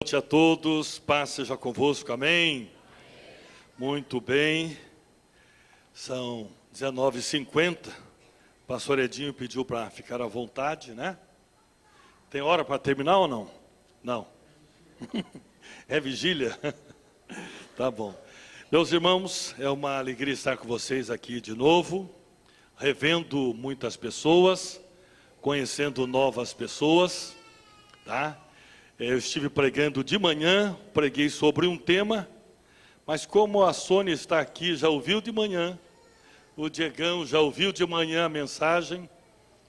Boa noite a todos, paz seja convosco, amém? Muito bem, são 19h50, o pastor Edinho pediu para ficar à vontade, né? Tem hora para terminar ou não? Não. É vigília? Tá bom. Meus irmãos, é uma alegria estar com vocês aqui de novo, revendo muitas pessoas, conhecendo novas pessoas, tá? Eu estive pregando de manhã, preguei sobre um tema, mas como a Sônia está aqui, já ouviu de manhã, o Diegão já ouviu de manhã a mensagem,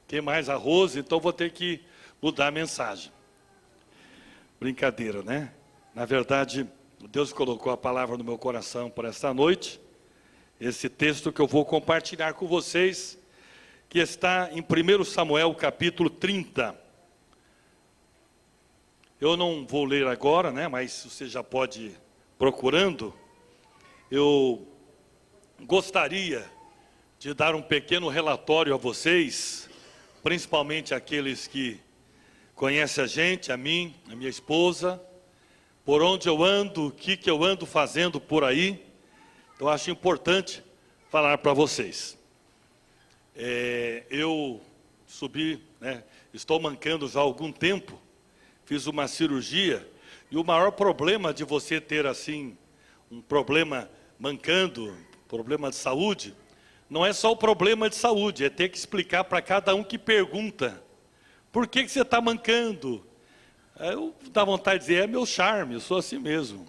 quem mais? A Rose, então vou ter que mudar a mensagem. Brincadeira, né? Na verdade, Deus colocou a palavra no meu coração para esta noite, esse texto que eu vou compartilhar com vocês, que está em 1 Samuel capítulo 30. Eu não vou ler agora, né, mas você já pode ir procurando. Eu gostaria de dar um pequeno relatório a vocês, principalmente aqueles que conhecem a gente, a mim, a minha esposa, por onde eu ando, o que eu ando fazendo por aí. Então, acho importante falar para vocês. Eu subi, né, estou mancando já há algum tempo, fiz uma cirurgia, e o maior problema de você ter assim, um problema mancando, problema de saúde, não é só o problema de saúde, é ter que explicar para cada um que pergunta, por que você está mancando? Eu dá vontade de dizer, é meu charme, eu sou assim mesmo.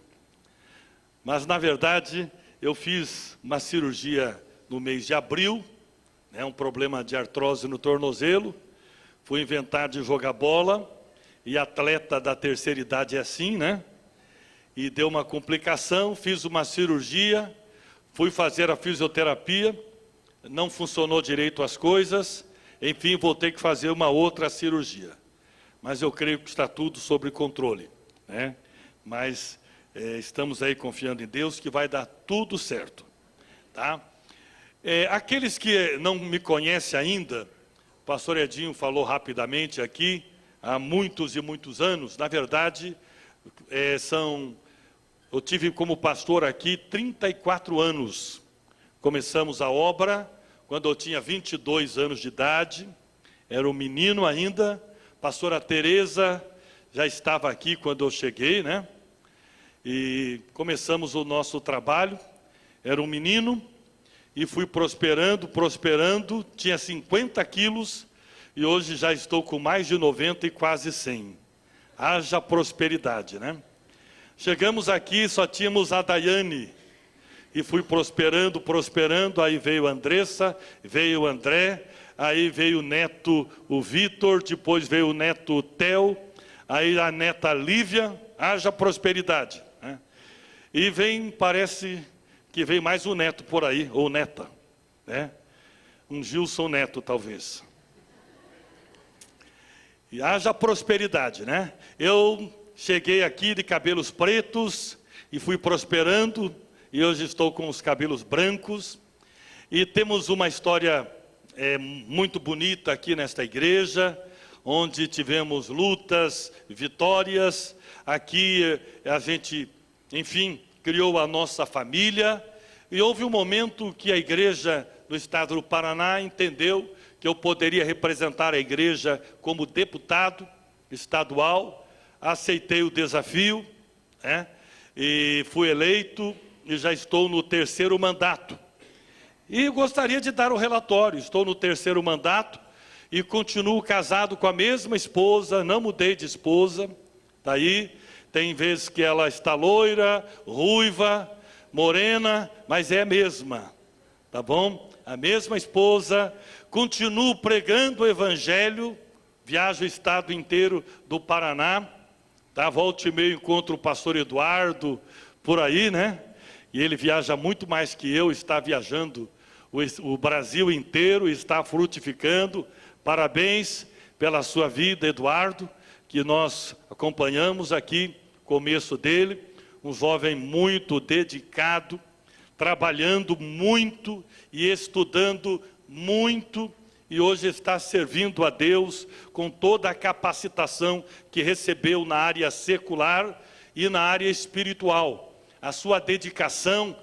Mas na verdade, eu fiz uma cirurgia no mês de abril, né, um problema de artrose no tornozelo, fui inventar de jogar bola, e atleta da terceira idade é assim, né? E deu uma complicação, fiz uma cirurgia, fui fazer a fisioterapia, não funcionou direito as coisas, enfim, vou ter que fazer uma outra cirurgia. Mas eu creio que está tudo sob controle, né? Mas estamos aí confiando em Deus que vai dar tudo certo, tá? Aqueles que não me conhecem ainda, o pastor Edinho falou rapidamente aqui, há muitos e muitos anos, na verdade, eu tive como pastor aqui 34 anos. Começamos a obra quando eu tinha 22 anos de idade, era um menino ainda, pastora Tereza já estava aqui quando eu cheguei, né? E começamos o nosso trabalho, era um menino, e fui prosperando, tinha 50 quilos, e hoje já estou com mais de 90 e quase 100. Haja prosperidade, né? Chegamos aqui, só tínhamos a Daiane. E fui prosperando, aí veio a Andressa, veio o André, aí veio o neto, o Vitor, depois veio o neto, o Theo, aí a neta Lívia, haja prosperidade, né? E parece que vem mais um neto por aí, ou neta, né? Um Gilson Neto, talvez. E haja prosperidade, né? Eu cheguei aqui de cabelos pretos e fui prosperando, e hoje estou com os cabelos brancos. E temos uma história muito bonita aqui nesta igreja, onde tivemos lutas, vitórias. Aqui a gente, enfim, criou a nossa família, e houve um momento que a igreja do estado do Paraná entendeu que eu poderia representar a igreja como deputado estadual. Aceitei o desafio, né? E fui eleito, e já estou no 3º mandato. E gostaria de dar o relatório, estou no 3º mandato, e continuo casado com a mesma esposa, não mudei de esposa. Daí, tem vezes que ela está loira, ruiva, morena, mas é a mesma, tá bom? A mesma esposa, continuo pregando o evangelho, viajo o estado inteiro do Paraná, tá? Volta e meia encontro o pastor Eduardo por aí, né? E ele viaja muito mais que eu, está viajando o Brasil inteiro, está frutificando. Parabéns pela sua vida, Eduardo, que nós acompanhamos aqui, começo dele, um jovem muito dedicado, trabalhando muito e estudando muito, e hoje está servindo a Deus com toda a capacitação que recebeu na área secular e na área espiritual. A sua dedicação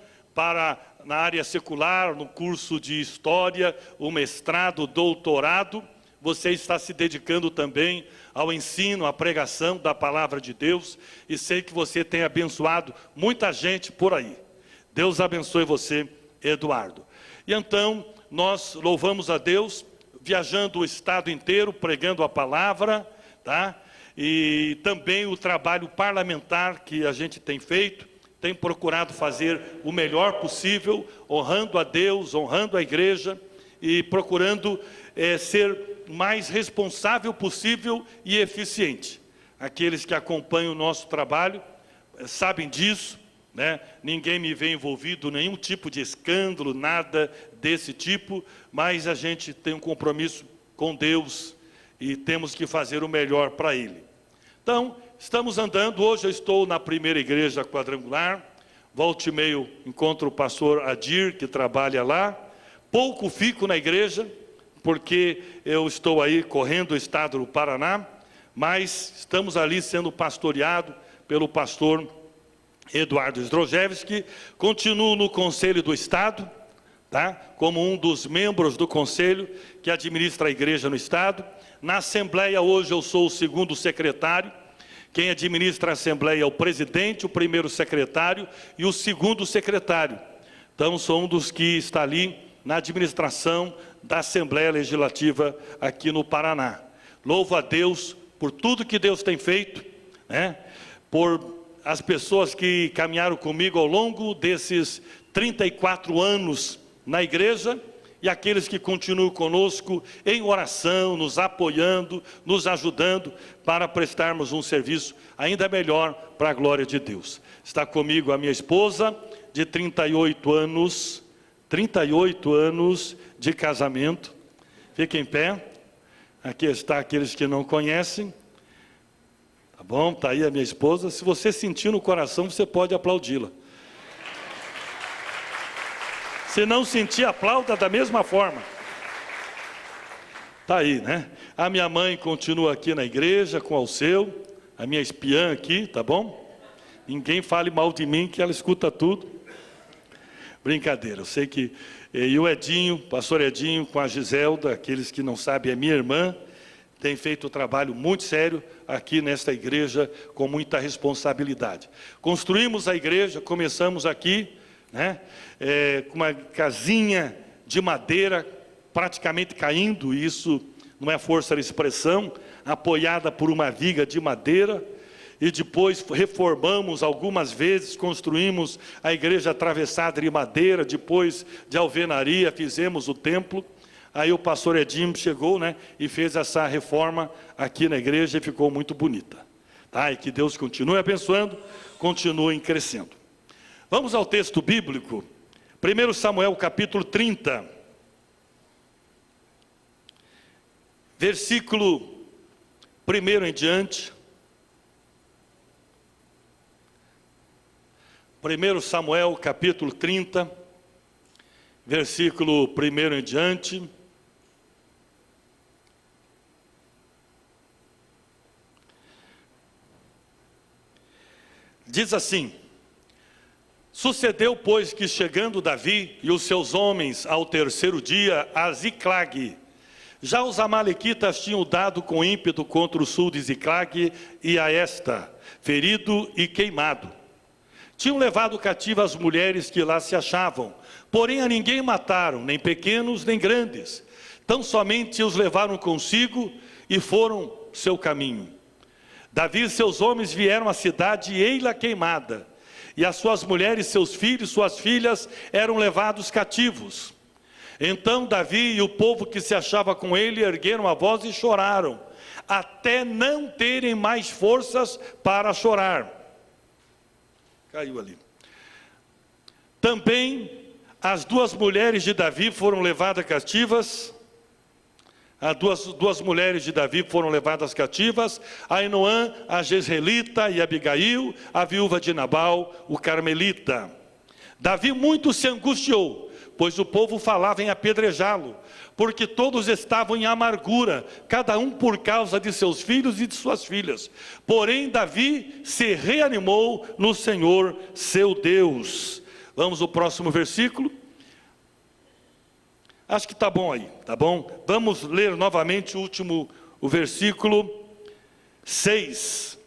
na área secular, no curso de História, o mestrado, o doutorado, você está se dedicando também ao ensino, à pregação da Palavra de Deus, e sei que você tem abençoado muita gente por aí. Deus abençoe você, Eduardo. E então, nós louvamos a Deus, viajando o estado inteiro, pregando a palavra, tá? E também o trabalho parlamentar que a gente tem feito, tem procurado fazer o melhor possível, honrando a Deus, honrando a igreja, e procurando ser mais responsável possível e eficiente. Aqueles que acompanham o nosso trabalho sabem disso, né? Ninguém me vê envolvido em nenhum tipo de escândalo, nada desse tipo, mas a gente tem um compromisso com Deus e temos que fazer o melhor para Ele. Então, estamos andando. Hoje eu estou na primeira igreja quadrangular, volta e meio encontro o pastor Adir, que trabalha lá. Pouco fico na igreja, porque eu estou aí correndo o estado do Paraná, mas estamos ali sendo pastoreado pelo pastor Eduardo Zdrojewski. Continuo no Conselho do Estado, tá? Como um dos membros do Conselho que administra a igreja no Estado. Na Assembleia hoje eu sou o segundo secretário. Quem administra a Assembleia é o presidente, o primeiro secretário e o segundo secretário. Então sou um dos que está ali na administração da Assembleia Legislativa aqui no Paraná. Louvo a Deus por tudo que Deus tem feito, né? Por as pessoas que caminharam comigo ao longo desses 34 anos na igreja, e aqueles que continuam conosco em oração, nos apoiando, nos ajudando para prestarmos um serviço ainda melhor para a glória de Deus. Está comigo a minha esposa, de 38 anos de casamento. Fique em pé. Aqui está aqueles que não conhecem. Tá bom? Está aí a minha esposa. Se você sentir no coração, você pode aplaudi-la. Se não sentir, aplauda da mesma forma. Está aí, né? A minha mãe continua aqui na igreja com o Alceu, a minha espiã aqui, tá bom? Ninguém fale mal de mim, que ela escuta tudo. Brincadeira, eu sei que... E o Edinho, pastor Edinho, com a Giselda, aqueles que não sabem, é minha irmã, tem feito um trabalho muito sério aqui nesta igreja, com muita responsabilidade. Construímos a igreja, começamos aqui, né? Com uma casinha de madeira praticamente caindo, e isso não é força de expressão, apoiada por uma viga de madeira, e depois reformamos algumas vezes, construímos a igreja atravessada de madeira, depois de alvenaria, fizemos o templo. Aí o pastor Edinho chegou, né, e fez essa reforma aqui na igreja, e ficou muito bonita, tá? E que Deus continue abençoando, continue crescendo. Vamos ao texto bíblico, 1 Samuel capítulo 30, versículo 1 em diante. 1 Samuel capítulo 30, versículo 1 em diante. Diz assim: sucedeu, pois, que chegando Davi e os seus homens ao terceiro dia a Ziclague, já os amalequitas tinham dado com ímpeto contra o sul de Ziclague e a esta, ferido e queimado. Tinham levado cativa as mulheres que lá se achavam, porém a ninguém mataram, nem pequenos nem grandes. Tão somente os levaram consigo e foram seu caminho. Davi e seus homens vieram à cidade e ei-la queimada, e as suas mulheres, seus filhos, suas filhas eram levados cativos. Então Davi e o povo que se achava com ele ergueram a voz e choraram, até não terem mais forças para chorar. Caiu ali. Também as duas mulheres de Davi foram levadas cativas. As duas mulheres de Davi foram levadas cativas, Ainoã, a Jezreelita, e Abigail, a viúva de Nabal, o carmelita. Davi muito se angustiou, pois o povo falava em apedrejá-lo, porque todos estavam em amargura, cada um por causa de seus filhos e de suas filhas. Porém, Davi se reanimou no Senhor, seu Deus. Vamos ao próximo versículo. Acho que está bom aí, tá bom? Vamos ler novamente o versículo 6.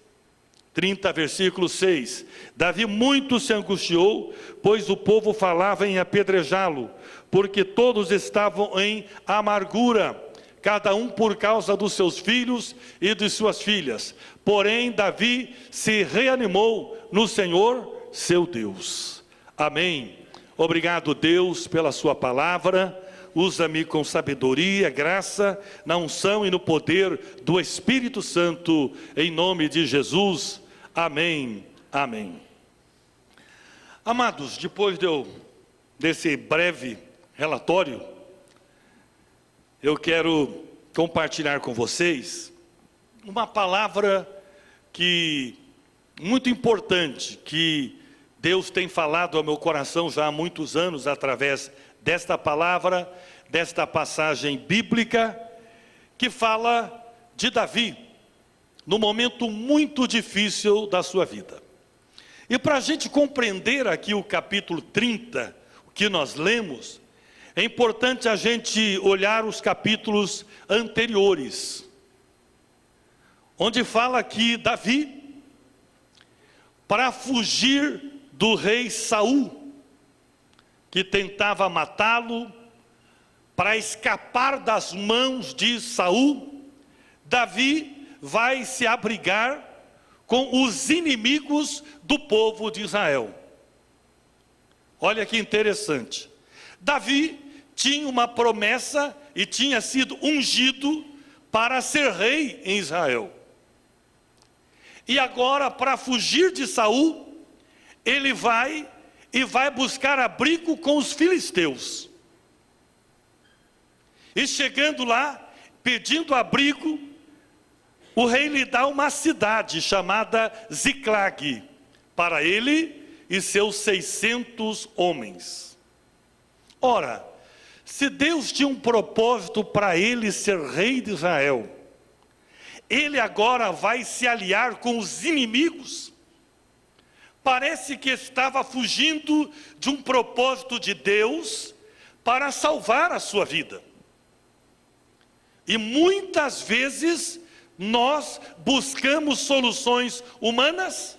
30, versículo 6. Davi muito se angustiou, pois o povo falava em apedrejá-lo, porque todos estavam em amargura, cada um por causa dos seus filhos e de suas filhas. Porém, Davi se reanimou no Senhor, seu Deus. Amém. Obrigado, Deus, pela sua palavra. Usa-me com sabedoria, graça, na unção e no poder do Espírito Santo, em nome de Jesus. Amém, amém. Amados, depois desse breve relatório, eu quero compartilhar com vocês uma palavra muito importante, que Deus tem falado ao meu coração já há muitos anos, através desta palavra, desta passagem bíblica, que fala de Davi, no momento muito difícil da sua vida. E para a gente compreender aqui o capítulo 30, o que nós lemos, é importante a gente olhar os capítulos anteriores, onde fala que Davi, para fugir do rei Saul, que tentava matá-lo, para escapar das mãos de Saul, Davi vai se abrigar com os inimigos do povo de Israel. Olha que interessante. Davi tinha uma promessa e tinha sido ungido para ser rei em Israel. E agora, para fugir de Saul, ele vai buscar abrigo com os filisteus. E chegando lá, pedindo abrigo, o rei lhe dá uma cidade chamada Ziclag, para ele e seus 600 homens. Ora, se Deus tinha um propósito para ele ser rei de Israel, ele agora vai se aliar com os inimigos. Parece que estava fugindo de um propósito de Deus para salvar a sua vida. E muitas vezes nós buscamos soluções humanas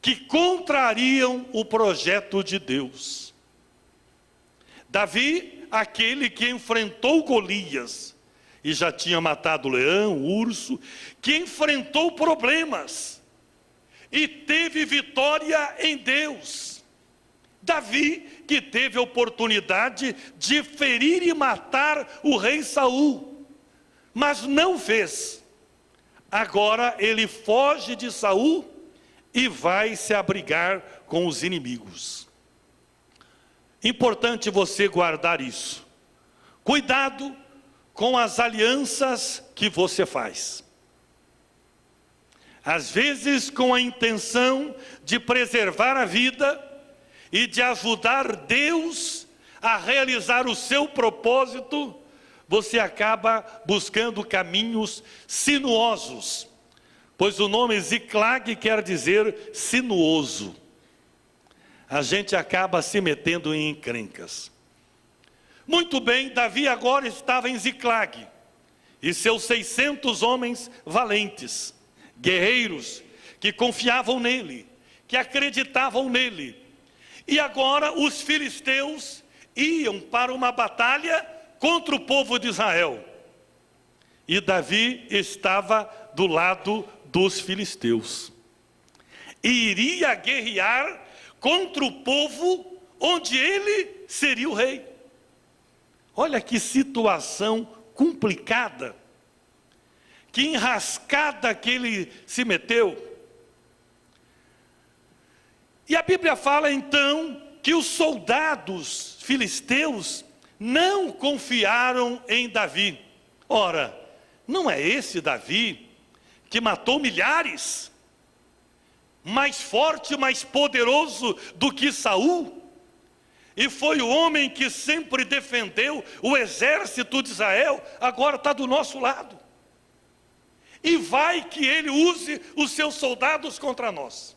que contrariam o projeto de Deus. Davi, aquele que enfrentou Golias, e já tinha matado o leão, o urso, que enfrentou problemas, e teve vitória em Deus. Davi, que teve a oportunidade de ferir e matar o rei Saul, mas não fez. Agora ele foge de Saul e vai se abrigar com os inimigos. Importante você guardar isso. Cuidado com as alianças que você faz. Às vezes com a intenção de preservar a vida e de ajudar Deus a realizar o seu propósito, você acaba buscando caminhos sinuosos, pois o nome Ziclag quer dizer sinuoso. A gente acaba se metendo em encrencas. Muito bem, Davi agora estava em Ziclag, e seus 600 homens valentes, guerreiros, que confiavam nele, que acreditavam nele. E agora os filisteus iam para uma batalha contra o povo de Israel. E Davi estava do lado dos filisteus. E iria guerrear contra o povo onde ele seria o rei. Olha que situação complicada. Que enrascada que ele se meteu. E a Bíblia fala então que os soldados filisteus não confiaram em Davi. Ora, não é esse Davi que matou milhares? Mais forte, mais poderoso do que Saul? e foi o homem que sempre defendeu o exército de Israel, agora está do nosso lado. E vai que ele use os seus soldados contra nós.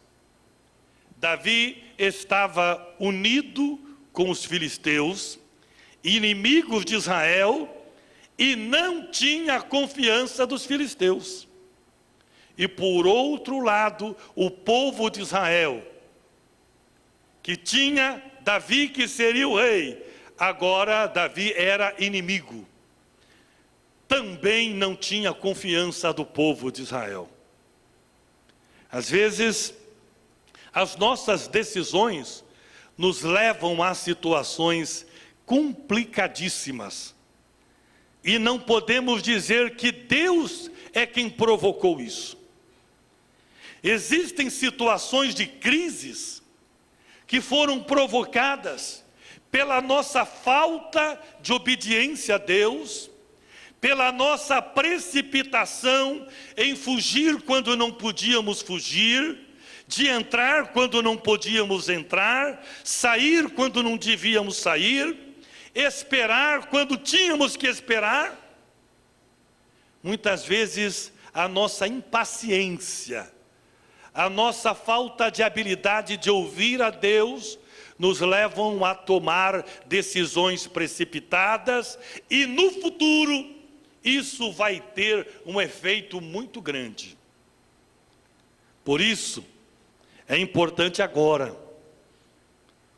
Davi estava unido com os filisteus, inimigos de Israel, e não tinha confiança dos filisteus. E por outro lado, o povo de Israel, que tinha Davi que seria o rei, agora Davi era inimigo. Também não tinha confiança do povo de Israel. Às vezes, as nossas decisões nos levam a situações complicadíssimas. E não podemos dizer que Deus é quem provocou isso. Existem situações de crises que foram provocadas pela nossa falta de obediência a Deus, pela nossa precipitação em fugir quando não podíamos fugir, de entrar quando não podíamos entrar, sair quando não devíamos sair, esperar quando tínhamos que esperar. Muitas vezes a nossa impaciência, a nossa falta de habilidade de ouvir a Deus, nos levam a tomar decisões precipitadas, e no futuro isso vai ter um efeito muito grande. Por isso, é importante agora,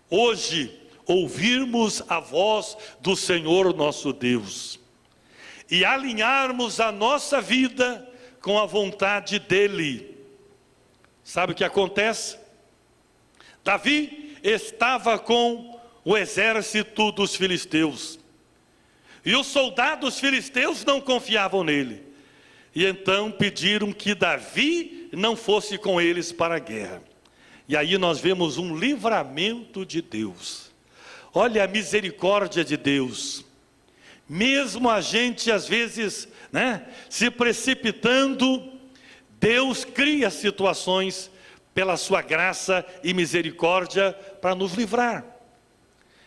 hoje, ouvirmos a voz do Senhor nosso Deus e alinharmos a nossa vida com a vontade dEle. Sabe o que acontece? Davi estava com o exército dos filisteus, e os soldados filisteus não confiavam nele, e então pediram que Davi não fosse com eles para a guerra. E aí nós vemos um livramento de Deus. Olha a misericórdia de Deus. Mesmo a gente às vezes, se precipitando, Deus cria situações pela sua graça e misericórdia para nos livrar.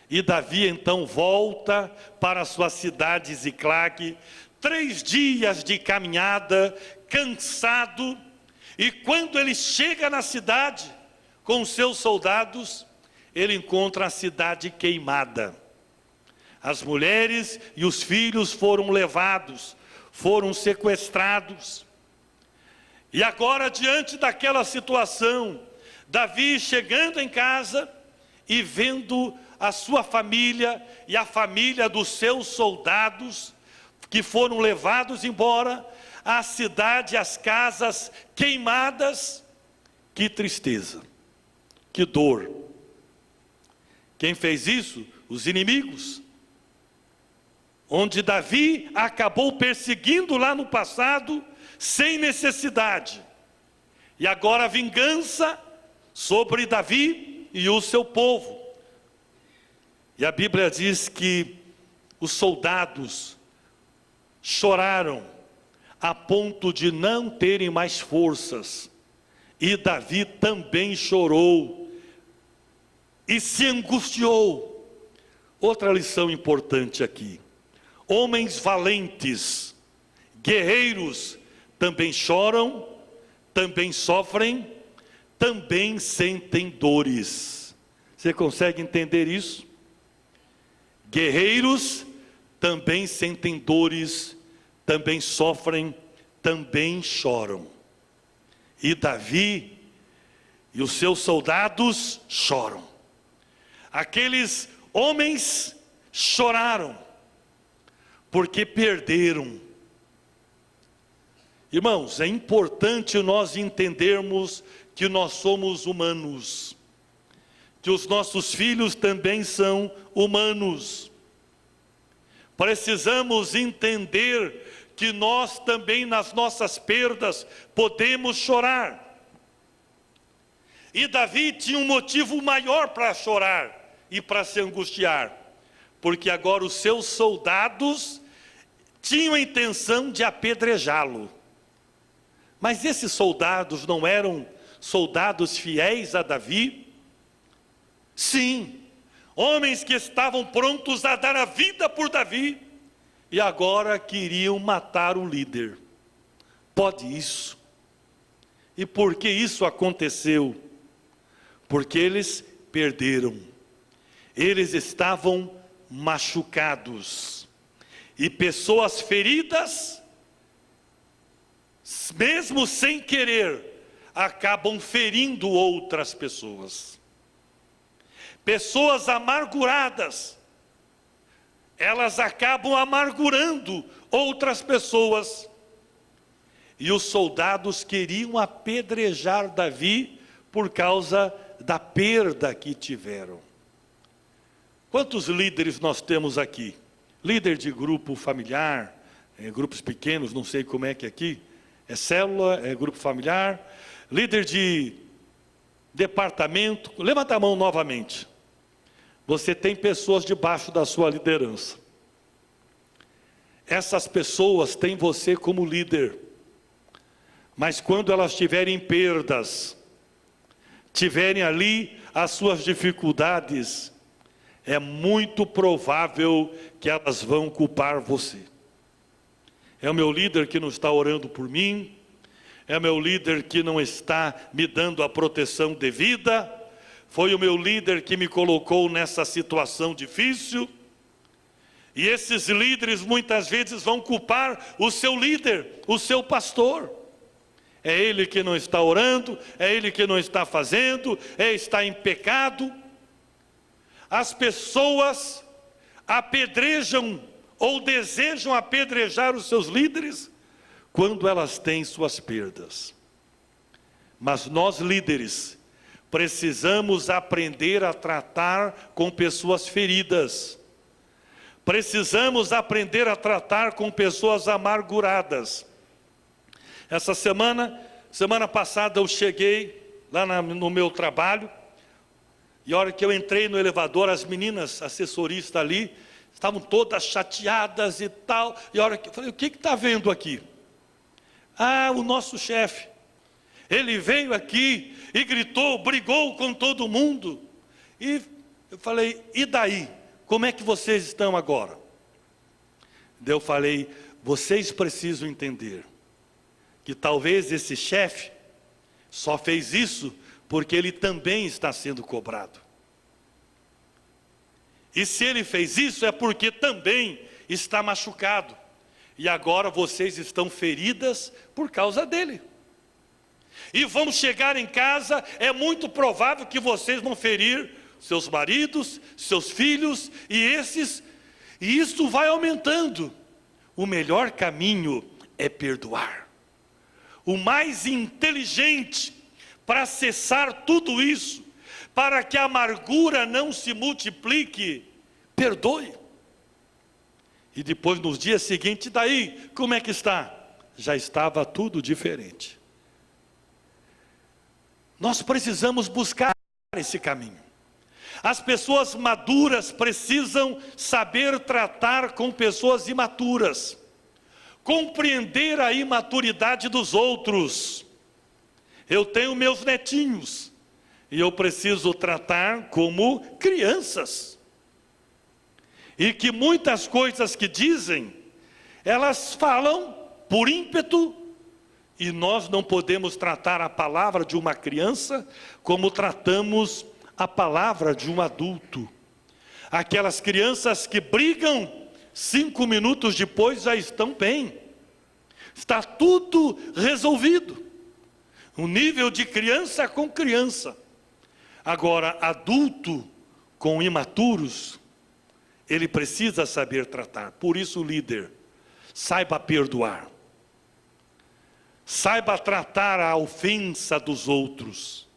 E Davi então volta para sua cidade Ziclague, 3 dias de caminhada, cansado, e quando ele chega na cidade com os seus soldados, ele encontra a cidade queimada. As mulheres e os filhos foram levados, foram sequestrados. E agora, diante daquela situação, Davi chegando em casa e vendo a sua família e a família dos seus soldados, que foram levados embora, a cidade, as casas queimadas, que tristeza, que dor. Quem fez isso? Os inimigos. Onde Davi acabou perseguindo lá no passado, sem necessidade. E agora a vingança sobre Davi e o seu povo. E a Bíblia diz que os soldados choraram a ponto de não terem mais forças. E Davi também chorou e se angustiou. Outra lição importante aqui: homens valentes, guerreiros, também choram, também sofrem, também sentem dores. Você consegue entender isso? Guerreiros também sentem dores, também sofrem, também choram. E Davi e os seus soldados choram. Aqueles homens choraram, porque perderam. Irmãos, é importante nós entendermos que nós somos humanos, que os nossos filhos também são humanos. Precisamos entender que nós também, nas nossas perdas, podemos chorar. E Davi tinha um motivo maior para chorar e para se angustiar, porque agora os seus soldados tinham a intenção de apedrejá-lo. Mas esses soldados não eram soldados fiéis a Davi? Sim, homens que estavam prontos a dar a vida por Davi, e agora queriam matar o líder. Pode isso? E por que isso aconteceu? Porque eles perderam. Eles estavam machucados. E pessoas feridas, mesmo sem querer, acabam ferindo outras pessoas. Pessoas amarguradas, elas acabam amargurando outras pessoas. E os soldados queriam apedrejar Davi por causa da perda que tiveram. Quantos líderes nós temos aqui? Líder de grupo familiar, grupos pequenos, não sei como é que é aqui, é célula, é grupo familiar, líder de departamento, levanta a mão novamente. Você tem pessoas debaixo da sua liderança. Essas pessoas têm você como líder. Mas quando elas tiverem perdas, tiverem ali as suas dificuldades, é muito provável que elas vão culpar você. É o meu líder que não está orando por mim, é o meu líder que não está me dando a proteção devida, foi o meu líder que me colocou nessa situação difícil. E esses líderes muitas vezes vão culpar o seu líder, o seu pastor. É ele que não está orando, é ele que não está fazendo, está em pecado. As pessoas apedrejam ou desejam apedrejar os seus líderes quando elas têm suas perdas. Mas nós líderes precisamos aprender a tratar com pessoas feridas. Precisamos aprender a tratar com pessoas amarguradas. Essa semana passada eu cheguei lá no meu trabalho, e a hora que eu entrei no elevador, as meninas assessoristas ali, estavam todas chateadas e tal, e a hora que eu falei, o que está vendo aqui? Ah, o nosso chefe, ele veio aqui e gritou, brigou com todo mundo, e eu falei, e daí? Como é que vocês estão agora? Daí eu falei, vocês precisam entender, que talvez esse chefe só fez isso porque ele também está sendo cobrado. E se ele fez isso é porque também está machucado. E agora vocês estão feridas por causa dele. E vão chegar em casa, é muito provável que vocês vão ferir seus maridos, seus filhos, e isso vai aumentando. O melhor caminho é perdoar. O mais inteligente para cessar tudo isso, para que a amargura não se multiplique, perdoe. E depois nos dias seguintes, daí, como é que está? Já estava tudo diferente. Nós precisamos buscar esse caminho. As pessoas maduras precisam saber tratar com pessoas imaturas, compreender a imaturidade dos outros. Eu tenho meus netinhos, e eu preciso tratar como crianças. E que muitas coisas que dizem, elas falam por ímpeto, e nós não podemos tratar a palavra de uma criança como tratamos a palavra de um adulto. Aquelas crianças que brigam, 5 minutos depois já estão bem. Está tudo resolvido. Um nível de criança com criança. Agora, adulto com imaturos, ele precisa saber tratar. Por isso, líder, saiba perdoar. Saiba tratar a ofensa dos outros.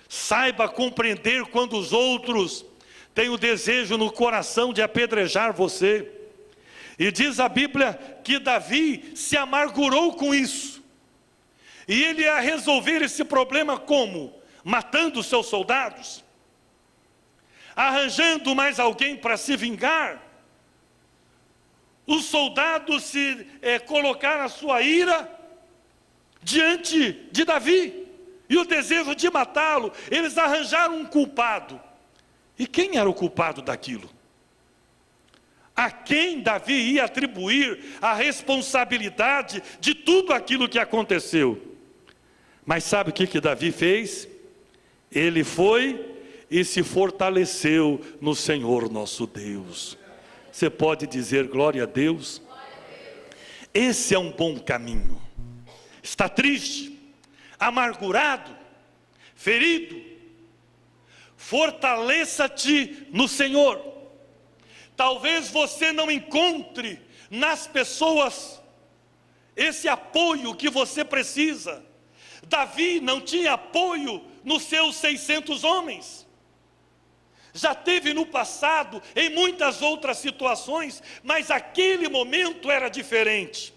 Saiba compreender quando os outros têm o desejo no coração de apedrejar você. E diz a Bíblia que Davi se amargurou com isso. E ele ia resolver esse problema como? Matando os seus soldados? Arranjando mais alguém para se vingar? Os soldados se colocaram a sua ira diante de Davi, e o desejo de matá-lo, eles arranjaram um culpado. E quem era o culpado daquilo? A quem Davi ia atribuir a responsabilidade de tudo aquilo que aconteceu? Mas sabe o que Davi fez? Ele foi e se fortaleceu no Senhor nosso Deus. Você pode dizer glória a Deus? Esse é um bom caminho. Está triste, amargurado, ferido? Fortaleça-te no Senhor. Talvez você não encontre nas pessoas esse apoio que você precisa. Davi não tinha apoio nos seus 600 homens. Já teve no passado, em muitas outras situações, mas aquele momento era diferente.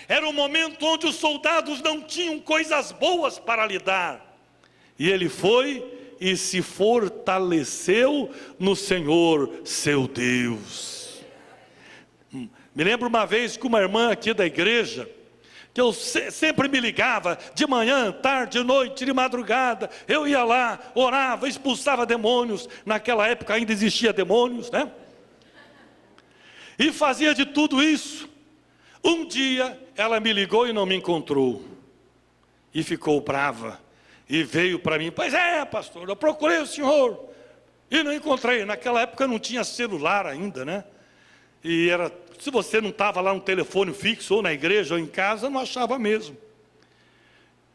Era um momento onde os soldados não tinham coisas boas para lhe dar. E ele foi e se fortaleceu no Senhor, seu Deus. Me lembro uma vez que uma irmã aqui da igreja, que eu sempre me ligava, de manhã, tarde, noite, de madrugada, eu ia lá, orava, expulsava demônios, naquela época ainda existia demônios, né? E fazia de tudo isso. Um dia, ela me ligou e não me encontrou, e ficou brava, e veio para mim: pois é, pastor, eu procurei o senhor, e não encontrei. Naquela época não tinha celular ainda, né? E era... se você não estava lá no telefone fixo, ou na igreja, ou em casa, não achava mesmo.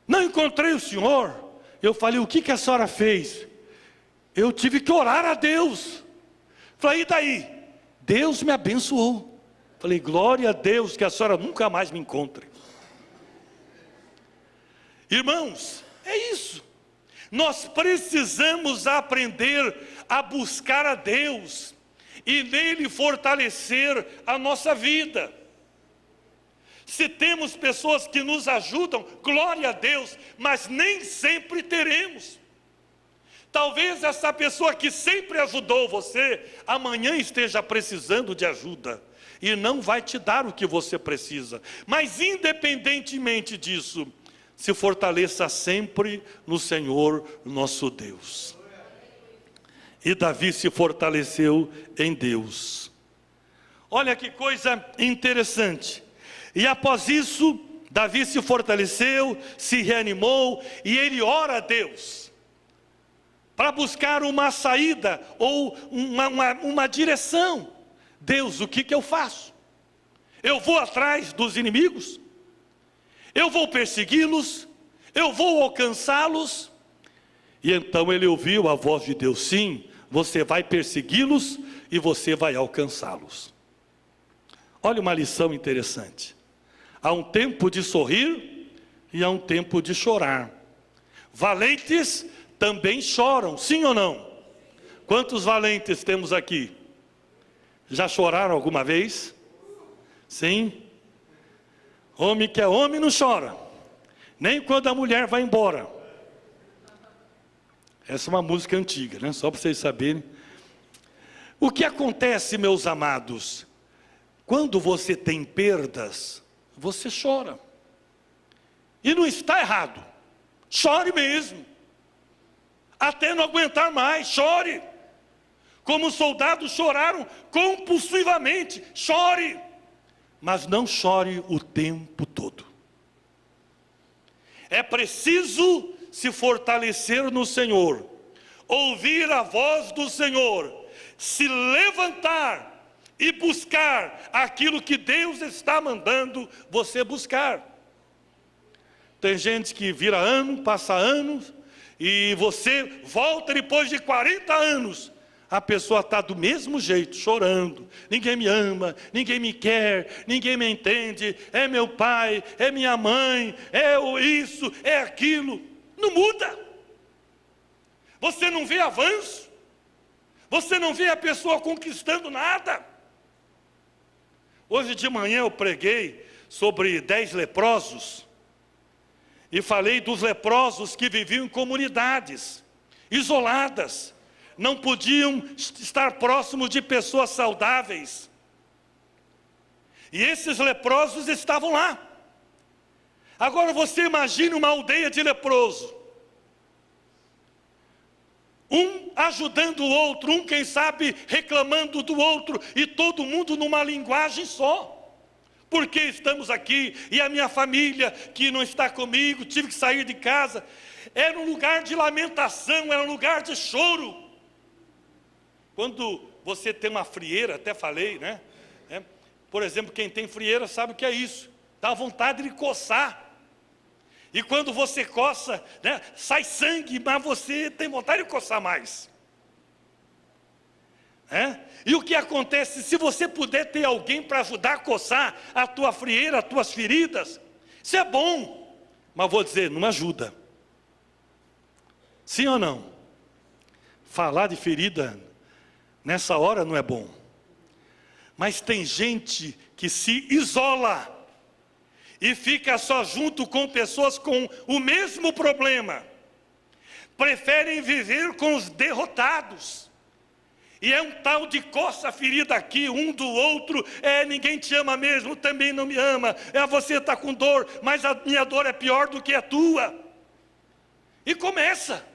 Não encontrei o senhor. Eu falei: o que a senhora fez? Eu tive que orar a Deus. Falei: e daí? Deus me abençoou. Falei: glória a Deus, que a senhora nunca mais me encontre. Irmãos, é isso. Nós precisamos aprender a buscar a Deus e nele fortalecer a nossa vida. Se temos pessoas que nos ajudam, glória a Deus, mas nem sempre teremos. Talvez essa pessoa que sempre ajudou você, amanhã esteja precisando de ajuda, e não vai te dar o que você precisa. Mas independentemente disso, se fortaleça sempre no Senhor nosso Deus. E Davi se fortaleceu em Deus. Olha que coisa interessante. E após isso, Davi se fortaleceu, se reanimou, e ele ora a Deus para buscar uma saída ou uma direção. Deus, o que eu faço? Eu vou atrás dos inimigos? Eu vou persegui-los? Eu vou alcançá-los? E então ele ouviu a voz de Deus: sim, você vai persegui-los e você vai alcançá-los. Olha uma lição interessante. Há um tempo de sorrir e há um tempo de chorar. Valentes também choram, sim ou não? Quantos valentes temos aqui? Já choraram alguma vez? Sim. Homem que é homem não chora, nem quando a mulher vai embora. Essa é uma música antiga, né? Só para vocês saberem. O que acontece, meus amados? Quando você tem perdas, você chora. E não está errado. Chore mesmo. Até não aguentar mais, chore. Como os soldados choraram compulsivamente, chore. Mas não chore o tempo todo. É preciso se fortalecer no Senhor, ouvir a voz do Senhor, se levantar e buscar aquilo que Deus está mandando você buscar. Tem gente que vira ano, passa anos, e você volta depois de 40 anos, a pessoa está do mesmo jeito, chorando. Ninguém me ama, ninguém me quer, ninguém me entende, é meu pai, é minha mãe, é isso, é aquilo. Não muda. Você não vê avanço. Você não vê a pessoa conquistando nada. Hoje de manhã eu preguei sobre 10 leprosos. E falei dos leprosos que viviam em comunidades isoladas. Não podiam estar próximos de pessoas saudáveis. E esses leprosos estavam lá. Agora você imagine uma aldeia de leproso. Um ajudando o outro, um quem sabe reclamando do outro, e todo mundo numa linguagem só. Porque estamos aqui, e a minha família que não está comigo, tive que sair de casa. Era um lugar de lamentação, era um lugar de choro. Quando você tem uma frieira, até falei, né? Por exemplo, quem tem frieira sabe o que é isso. Dá vontade de coçar. E quando você coça, né, sai sangue, mas você tem vontade de coçar mais. E o que acontece, se você puder ter alguém para ajudar a coçar a tua frieira, as tuas feridas, isso é bom. Mas vou dizer, não ajuda. Sim ou não? Falar de ferida nessa hora não é bom. Mas tem gente que se isola e fica só junto com pessoas com o mesmo problema. Preferem viver com os derrotados. E é um tal de coça ferida aqui, um do outro. Ninguém te ama mesmo, também não me ama. Você está com dor, mas a minha dor é pior do que a tua. E começa.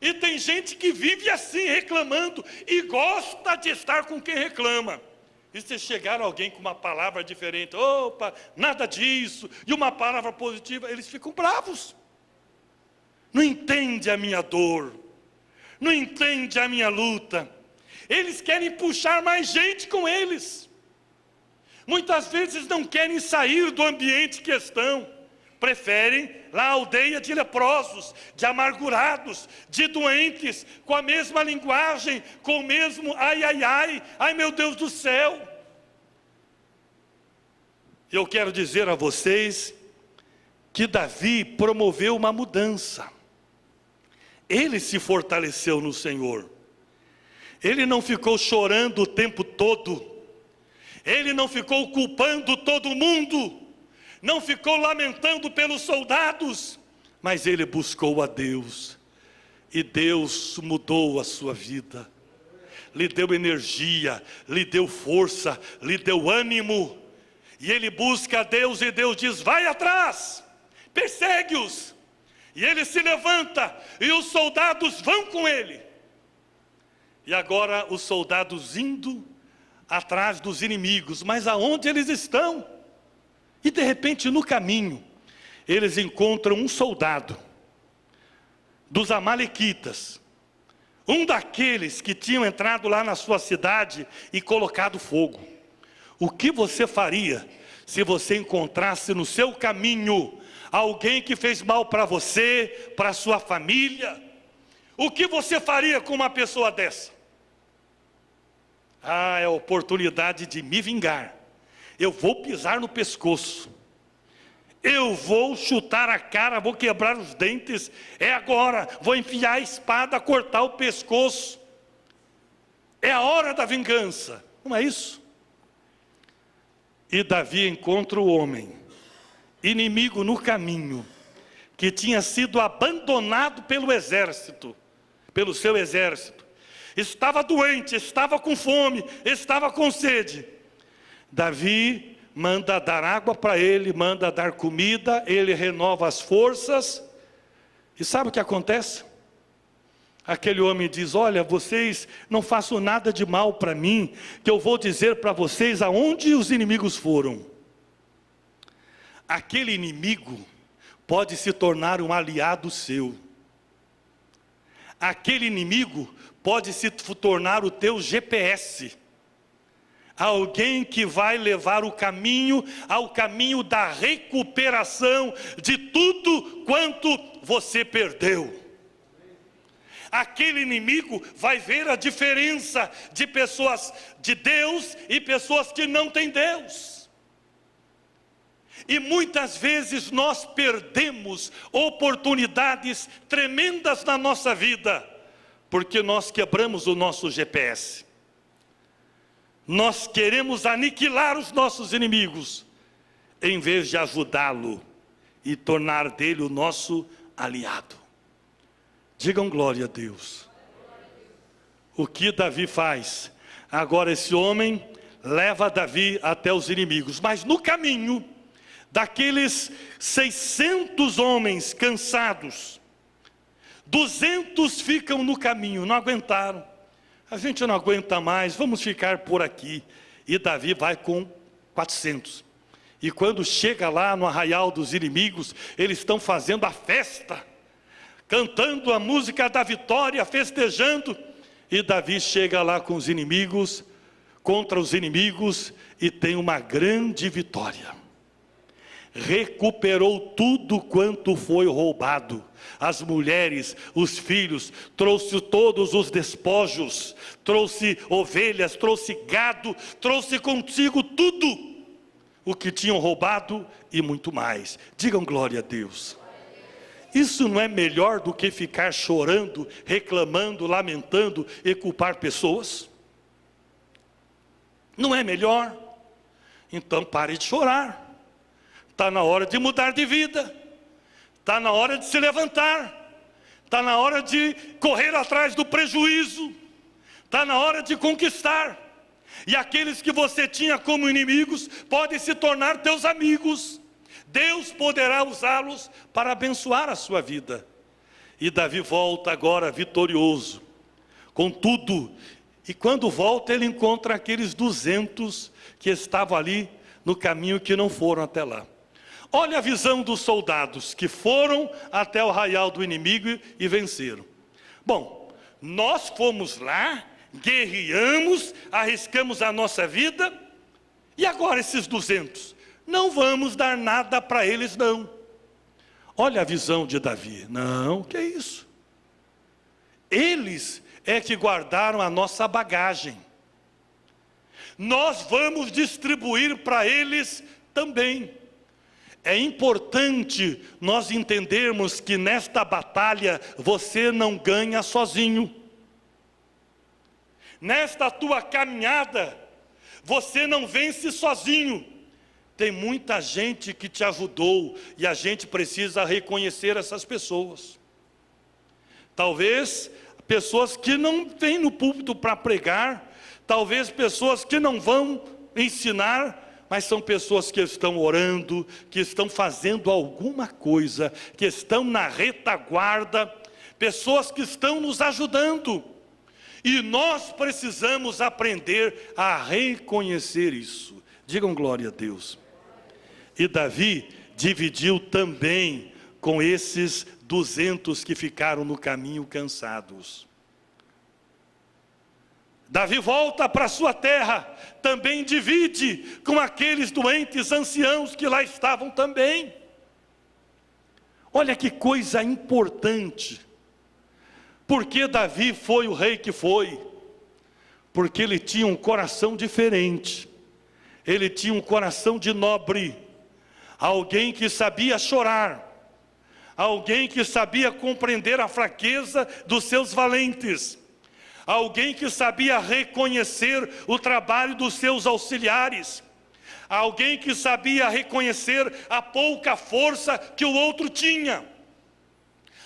E tem gente que vive assim, reclamando, e gosta de estar com quem reclama. E se chegar alguém com uma palavra diferente, opa, nada disso, e uma palavra positiva, eles ficam bravos. Não entende a minha dor, não entende a minha luta. Eles querem puxar mais gente com eles. Muitas vezes não querem sair do ambiente que estão. Preferem lá a aldeia de leprosos, de amargurados, de doentes, com a mesma linguagem, com o mesmo ai meu Deus do céu. Eu quero dizer a vocês que Davi promoveu uma mudança. Ele se fortaleceu no Senhor. Ele não ficou chorando o tempo todo. Ele não ficou culpando todo mundo. Não ficou lamentando pelos soldados, mas ele buscou a Deus, e Deus mudou a sua vida, lhe deu energia, lhe deu força, lhe deu ânimo, e ele busca a Deus, e Deus diz, vai atrás, persegue-os, e ele se levanta, e os soldados vão com ele, e agora os soldados indo atrás dos inimigos, mas aonde eles estão? E de repente no caminho, eles encontram um soldado dos amalequitas, um daqueles que tinham entrado lá na sua cidade e colocado fogo. O que você faria se você encontrasse no seu caminho alguém que fez mal para você, para sua família? O que você faria com uma pessoa dessa? É a oportunidade de me vingar. Eu vou pisar no pescoço, eu vou chutar a cara, vou quebrar os dentes, agora, vou enfiar a espada, cortar o pescoço, é a hora da vingança, não é isso? E Davi encontra o homem, inimigo no caminho, que tinha sido abandonado pelo exército, pelo seu exército, estava doente, estava com fome, estava com sede. Davi manda dar água para ele, manda dar comida, ele renova as forças, e sabe o que acontece? Aquele homem diz, olha, vocês não façam nada de mal para mim, que eu vou dizer para vocês aonde os inimigos foram. Aquele inimigo pode se tornar um aliado seu. Aquele inimigo pode se tornar o teu GPS. Alguém que vai levar o caminho ao caminho da recuperação de tudo quanto você perdeu. Aquele inimigo vai ver a diferença de pessoas de Deus e pessoas que não têm Deus. E muitas vezes nós perdemos oportunidades tremendas na nossa vida, porque nós quebramos o nosso GPS. Nós queremos aniquilar os nossos inimigos, em vez de ajudá-lo e tornar dele o nosso aliado. Digam glória a Deus. O que Davi faz? Agora esse homem leva Davi até os inimigos, mas no caminho, daqueles 600 homens cansados, 200 ficam no caminho, não aguentaram. A gente não aguenta mais, vamos ficar por aqui. E Davi vai com 400. E quando chega lá no arraial dos inimigos, eles estão fazendo a festa, cantando a música da vitória, festejando. E Davi chega lá com os inimigos, contra os inimigos, e tem uma grande vitória. Recuperou tudo quanto foi roubado. As mulheres, os filhos, trouxe todos os despojos, trouxe ovelhas, trouxe gado, trouxe consigo tudo o que tinham roubado e muito mais. Digam glória a Deus. Isso não é melhor do que ficar chorando, reclamando, lamentando e culpar pessoas? Não é melhor? Então pare de chorar. Está na hora de mudar de vida. Está na hora de se levantar. Está na hora de correr atrás do prejuízo. Está na hora de conquistar. E aqueles que você tinha como inimigos podem se tornar teus amigos. Deus poderá usá-los para abençoar a sua vida. E Davi volta agora vitorioso, com tudo. E quando volta ele encontra aqueles 200 que estavam ali no caminho, que não foram até lá. Olha a visão dos soldados que foram até o arraial do inimigo e venceram. Bom, nós fomos lá, guerreamos, arriscamos a nossa vida, e agora esses 200? Não vamos dar nada para eles não. Olha a visão de Davi. Não, que é isso? Eles é que guardaram a nossa bagagem. Nós vamos distribuir para eles também. É importante nós entendermos que nesta batalha você não ganha sozinho. Nesta tua caminhada, você não vence sozinho. Tem muita gente que te ajudou e a gente precisa reconhecer essas pessoas. Talvez pessoas que não vêm no púlpito para pregar, talvez pessoas que não vão ensinar, mas são pessoas que estão orando, que estão fazendo alguma coisa, que estão na retaguarda, pessoas que estão nos ajudando. E nós precisamos aprender a reconhecer isso. Digam glória a Deus. E Davi dividiu também com esses 200 que ficaram no caminho cansados. Davi volta para sua terra, também divide com aqueles doentes anciãos que lá estavam também. Olha que coisa importante. Porque Davi foi o rei que foi? Porque ele tinha um coração diferente. Ele tinha um coração de nobre. Alguém que sabia chorar. Alguém que sabia compreender a fraqueza dos seus valentes. Alguém que sabia reconhecer o trabalho dos seus auxiliares. Alguém que sabia reconhecer a pouca força que o outro tinha.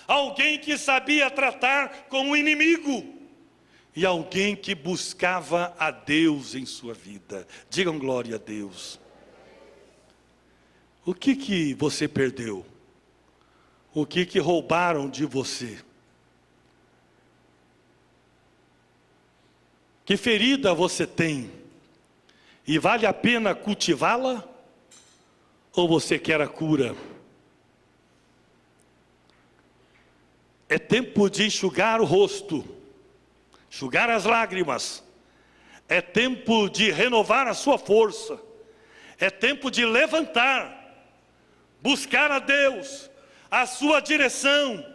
Alguém que sabia tratar com o inimigo. E alguém que buscava a Deus em sua vida. Digam glória a Deus. O que você perdeu? O que roubaram de você? Que ferida você tem? E vale a pena cultivá-la? Ou você quer a cura? É tempo de enxugar o rosto, enxugar as lágrimas. É tempo de renovar a sua força. É tempo de levantar, buscar a Deus, a sua direção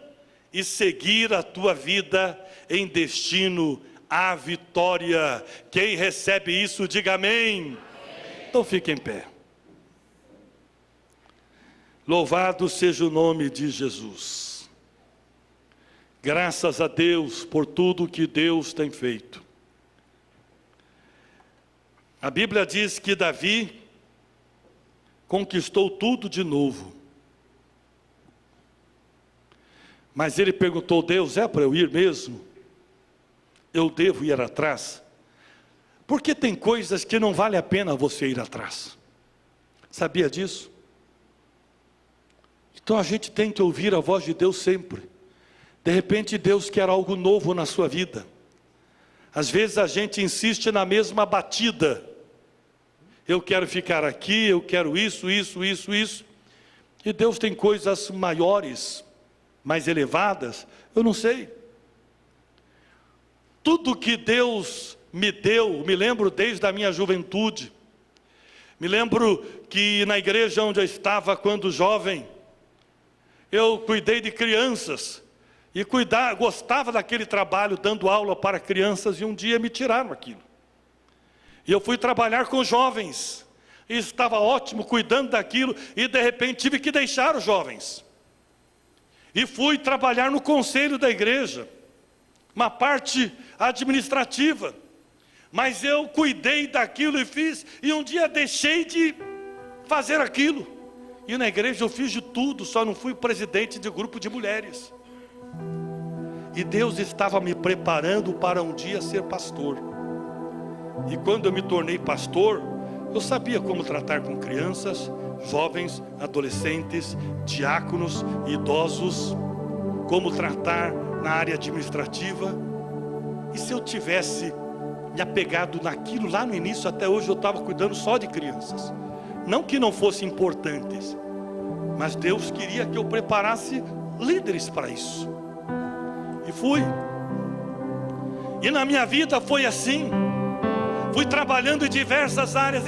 e seguir a tua vida em destino à vitória. Quem recebe isso, diga amém. Então fique em pé. Louvado seja o nome de Jesus. Graças a Deus por tudo que Deus tem feito. A Bíblia diz que Davi conquistou tudo de novo. Mas ele perguntou: Deus, é para eu ir mesmo? Eu devo ir atrás? Porque tem coisas que não vale a pena você ir atrás. Sabia disso? Então a gente tem que ouvir a voz de Deus sempre. De repente Deus quer algo novo na sua vida. Às vezes a gente insiste na mesma batida. Eu quero ficar aqui, eu quero isso. E Deus tem coisas maiores, mais elevadas, eu não sei. Tudo que Deus me deu, me lembro desde a minha juventude. Me lembro que na igreja onde eu estava quando jovem, eu cuidei de crianças. E gostava daquele trabalho, dando aula para crianças, e um dia me tiraram aquilo. E eu fui trabalhar com jovens, e estava ótimo, cuidando daquilo, e de repente tive que deixar os jovens. E fui trabalhar no conselho da igreja, uma parte administrativa. Mas eu cuidei daquilo e fiz, e um dia deixei de fazer aquilo. E na igreja eu fiz de tudo, só não fui presidente de grupo de mulheres. E Deus estava me preparando para um dia ser pastor. E quando eu me tornei pastor, eu sabia como tratar com crianças, jovens, adolescentes, diáconos, idosos, como tratar na área administrativa. E se eu tivesse me apegado naquilo lá no início, até hoje eu estava cuidando só de crianças. Não que não fossem importantes, mas Deus queria que eu preparasse líderes para isso. E fui. E na minha vida foi assim. Fui trabalhando em diversas áreas.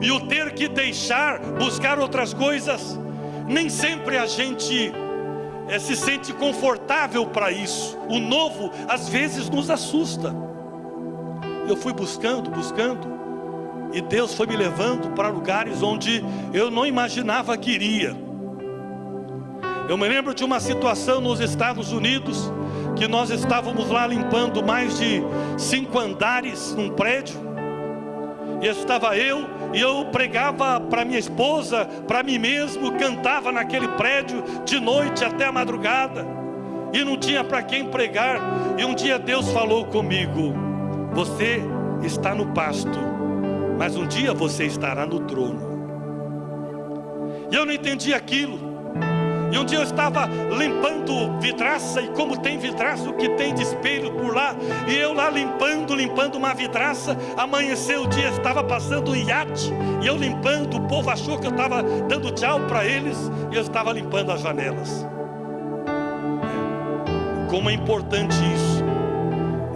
E o ter que deixar, buscar outras coisas, nem sempre a gente se sente confortável para isso. O novo às vezes nos assusta. Eu fui buscando. E Deus foi me levando para lugares onde eu não imaginava que iria. Eu me lembro de uma situação nos Estados Unidos, que nós estávamos lá limpando mais de 5 andares num prédio. E estava eu, e eu pregava para minha esposa, para mim mesmo, cantava naquele prédio de noite até a madrugada. E não tinha para quem pregar. E um dia Deus falou comigo: você está no pasto, mas um dia você estará no trono. E eu não entendi aquilo. E um dia eu estava limpando vidraça, e como tem vidraça, o que tem de espelho por lá, e eu lá limpando uma vidraça. Amanheceu o dia, estava passando um iate, e eu limpando, o povo achou que eu estava dando tchau para eles, e eu estava limpando as janelas. Como é importante isso.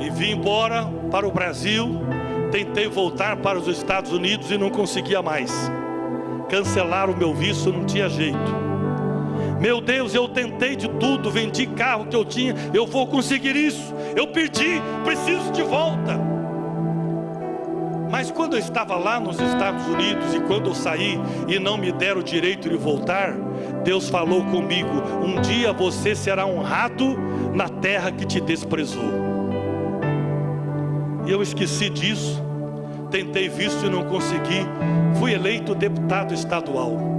E vim embora para o Brasil, tentei voltar para os Estados Unidos e não conseguia mais. Cancelaram o meu visto, não tinha jeito. Meu Deus, eu tentei de tudo, vendi carro que eu tinha, eu vou conseguir isso, eu perdi, preciso de volta. Mas quando eu estava lá nos Estados Unidos, e quando eu saí e não me deram o direito de voltar, Deus falou comigo: um dia você será honrado na terra que te desprezou. E eu esqueci disso, tentei visto e não consegui, fui eleito deputado estadual.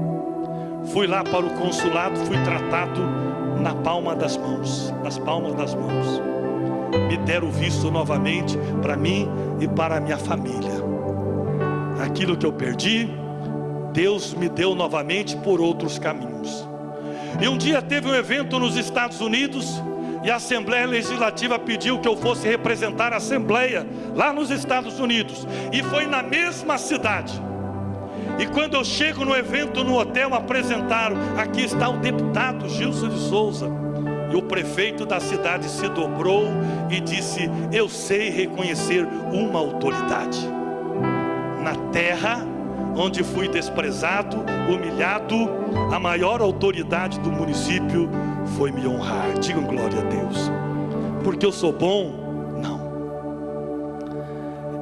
Fui lá para o consulado, fui tratado nas palmas das mãos. Me deram visto novamente para mim e para a minha família. Aquilo que eu perdi, Deus me deu novamente por outros caminhos. E um dia teve um evento nos Estados Unidos, e a Assembleia Legislativa pediu que eu fosse representar a Assembleia lá nos Estados Unidos. E foi na mesma cidade. E quando eu chego no evento, no hotel, apresentaram: aqui está o deputado Gilson de Souza. E o prefeito da cidade se dobrou e disse: eu sei reconhecer uma autoridade. Na terra onde fui desprezado, humilhado, a maior autoridade do município foi me honrar. Digam glória a Deus. Porque eu sou bom? Não.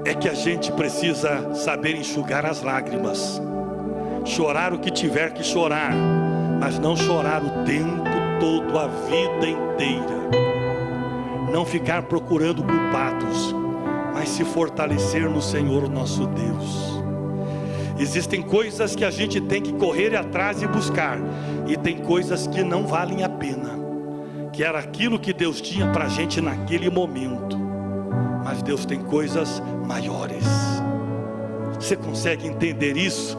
É que a gente precisa saber enxugar as lágrimas, chorar o que tiver que chorar, mas não chorar o tempo todo, a vida inteira. Não ficar procurando culpados, mas se fortalecer no Senhor nosso Deus. Existem coisas que a gente tem que correr atrás e buscar, e tem coisas que não valem a pena, que era aquilo que Deus tinha para a gente naquele momento. Mas Deus tem coisas maiores. Você consegue entender isso?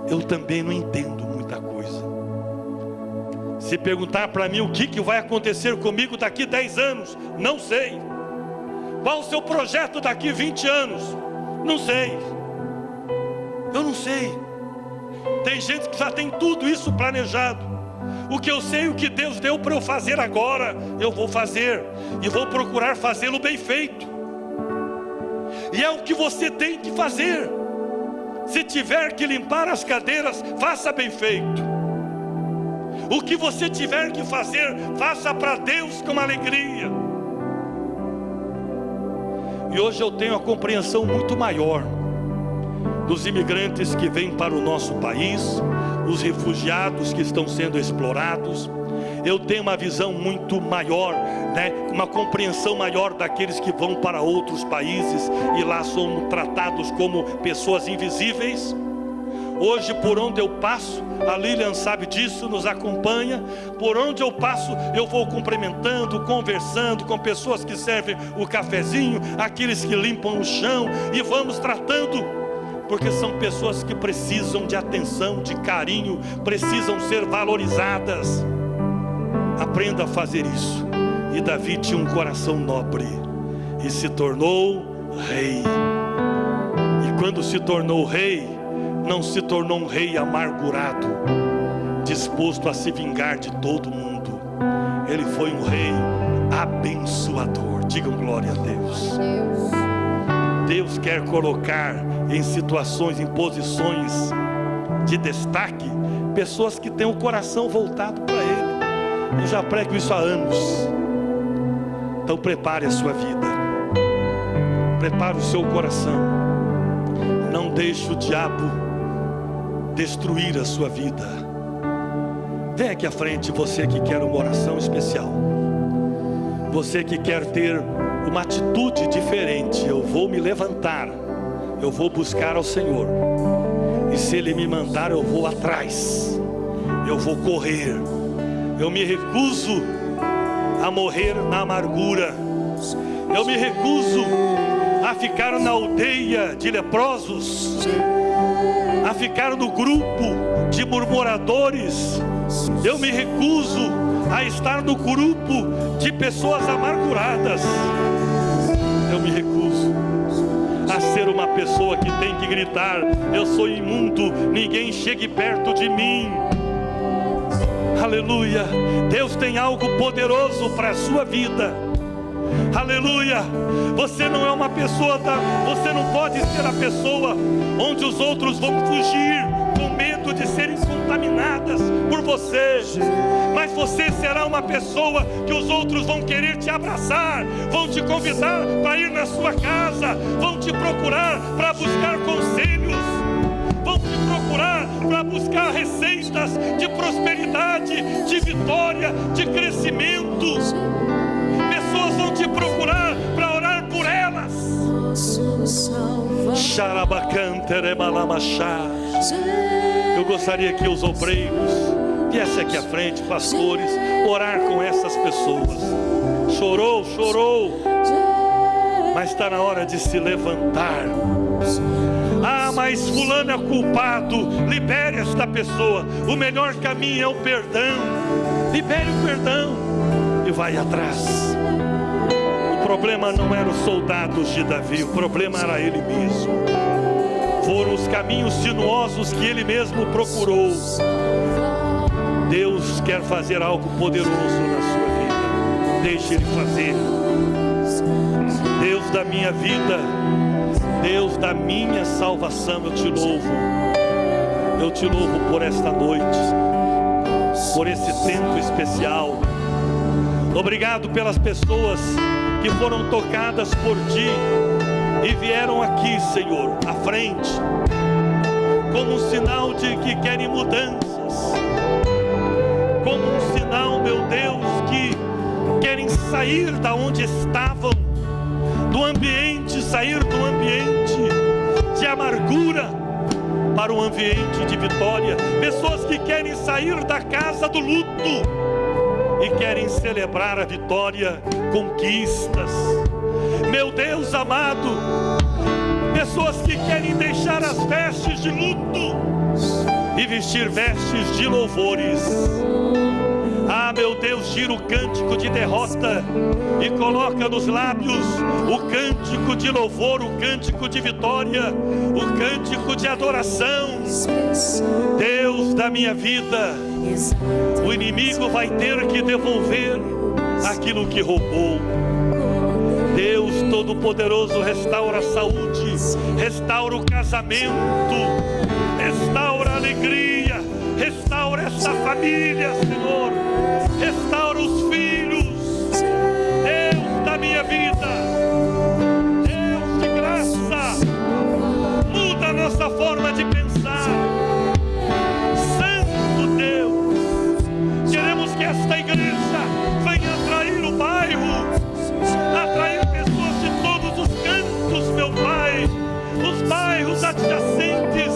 Eu também não entendo muita coisa. Se Se perguntar para mim o que vai acontecer comigo daqui 10 anos, não sei. Qual o seu projeto daqui 20 anos? Não sei. Eu não sei. Tem gente que já tem tudo isso planejado. O que eu sei, o que Deus deu para eu fazer agora, eu vou fazer. E vou procurar fazê-lo bem feito. E é o que você tem que fazer. Se tiver que limpar as cadeiras, faça bem feito. O que você tiver que fazer, faça para Deus com alegria. E hoje eu tenho a compreensão muito maior dos imigrantes que vêm para o nosso país, os refugiados que estão sendo explorados. Eu tenho uma visão muito maior, uma compreensão maior daqueles que vão para outros países e lá são tratados como pessoas invisíveis. Hoje, por onde eu passo, a Lilian sabe disso, nos acompanha. Por onde eu passo, eu vou cumprimentando, conversando com pessoas que servem o cafezinho, aqueles que limpam o chão, e vamos tratando, porque são pessoas que precisam de atenção, de carinho, precisam ser valorizadas. Aprenda a fazer isso. E Davi tinha um coração nobre e se tornou rei. E quando se tornou rei, não se tornou um rei amargurado, disposto a se vingar de todo mundo. Ele foi um rei abençoador. Digam glória a Deus. Deus quer colocar em situações, em posições de destaque, pessoas que têm o coração voltado para Ele. Eu já prego isso há anos. Então prepare a sua vida, prepare o seu coração. Não deixe o diabo destruir a sua vida. Vem aqui à frente, você que quer uma oração especial, você que quer ter uma atitude diferente. Eu vou me levantar, eu vou buscar ao Senhor, e se Ele me mandar, eu vou atrás, eu vou correr. Eu me recuso a morrer na amargura. Eu me recuso a ficar na aldeia de leprosos, a ficar no grupo de murmuradores. Eu me recuso a estar no grupo de pessoas amarguradas. Eu me recuso a ser uma pessoa que tem que gritar: eu sou imundo, ninguém chegue perto de mim. Aleluia. Deus tem algo poderoso para a sua vida. Aleluia. Você não é uma pessoa você não pode ser a pessoa onde os outros vão fugir com medo de serem contaminadas por você. Mas você será uma pessoa que os outros vão querer te abraçar, vão te convidar para ir na sua casa, vão te procurar para buscar conselhos, vão te procurar para buscar receitas de prosperidade, de vitória, de crescimento. Pessoas vão te procurar para orar por elas. Eu gostaria que os obreiros viessem aqui à frente, pastores, orar com essas pessoas. Chorou, mas está na hora de se levantar. Ah, mas fulano é culpado. Libere esta pessoa. O melhor caminho é o perdão. Libere o perdão e vai atrás. O problema não eram os soldados de Davi, o problema era ele mesmo. Foram os caminhos sinuosos que ele mesmo procurou. Deus quer fazer algo poderoso na sua vida. Deixe Ele fazer. Deus da minha vida, Deus da minha salvação, eu te louvo. Eu te louvo por esta noite, por esse tempo especial. Obrigado pelas pessoas que foram tocadas por Ti e vieram aqui, Senhor, à frente, como um sinal de que querem mudanças, como um sinal, meu Deus, que querem sair da onde estavam, do ambiente, sair do ambiente de amargura para um ambiente de vitória. Pessoas que querem sair da casa do luto e querem celebrar a vitória, conquistas. Meu Deus amado, pessoas que querem deixar as vestes de luto e vestir vestes de louvores. Ah, meu Deus, tira o cântico de derrota e coloca nos lábios o cântico de louvor, o cântico de vitória, o cântico de adoração. Deus da minha vida, o inimigo vai ter que devolver aquilo que roubou. Deus Todo-Poderoso, restaura a saúde, restaura o casamento, restaura a alegria, restaura essa família, Senhor, restaura os filhos. Deus da minha vida, Deus de graça, muda a nossa forma de pensar. Santo Deus, queremos que esta igreja venha atrair o bairro, atrair pessoas de todos os cantos, meu Pai, os bairros adjacentes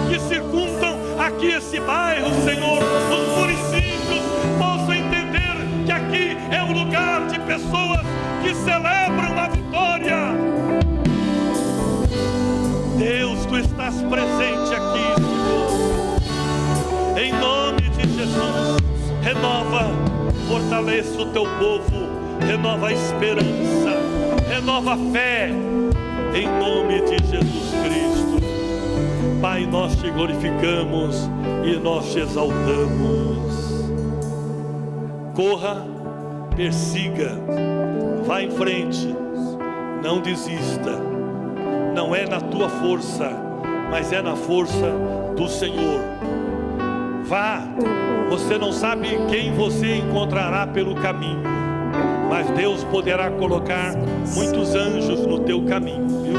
que circundam aqui esse bairro, Senhor, os municípios possam entender que aqui é um lugar de pessoas que celebram a vitória. Deus, Tu estás presente aqui, Senhor. Em nome de Jesus, renova, fortaleça o Teu povo, renova a esperança, renova a fé, em nome de Jesus Cristo. Pai, nós Te glorificamos e nós Te exaltamos. Corra, persiga, vá em frente, não desista. Não é na tua força, mas é na força do Senhor. Vá, você não sabe quem você encontrará pelo caminho, mas Deus poderá colocar muitos anjos no teu caminho, viu?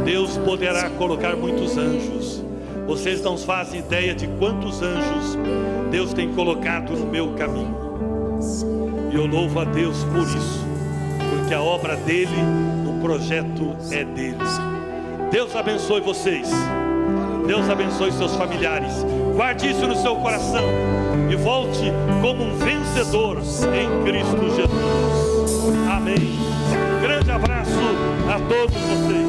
Deus poderá colocar muitos anjos. Vocês não fazem ideia de quantos anjos Deus tem colocado no meu caminho. E eu louvo a Deus por isso, porque a obra dele, o projeto é dele. Deus abençoe vocês. Deus abençoe seus familiares. Guarde isso no seu coração e volte como um vencedor em Cristo Jesus. Amém. Grande abraço a todos vocês.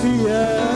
Fiel.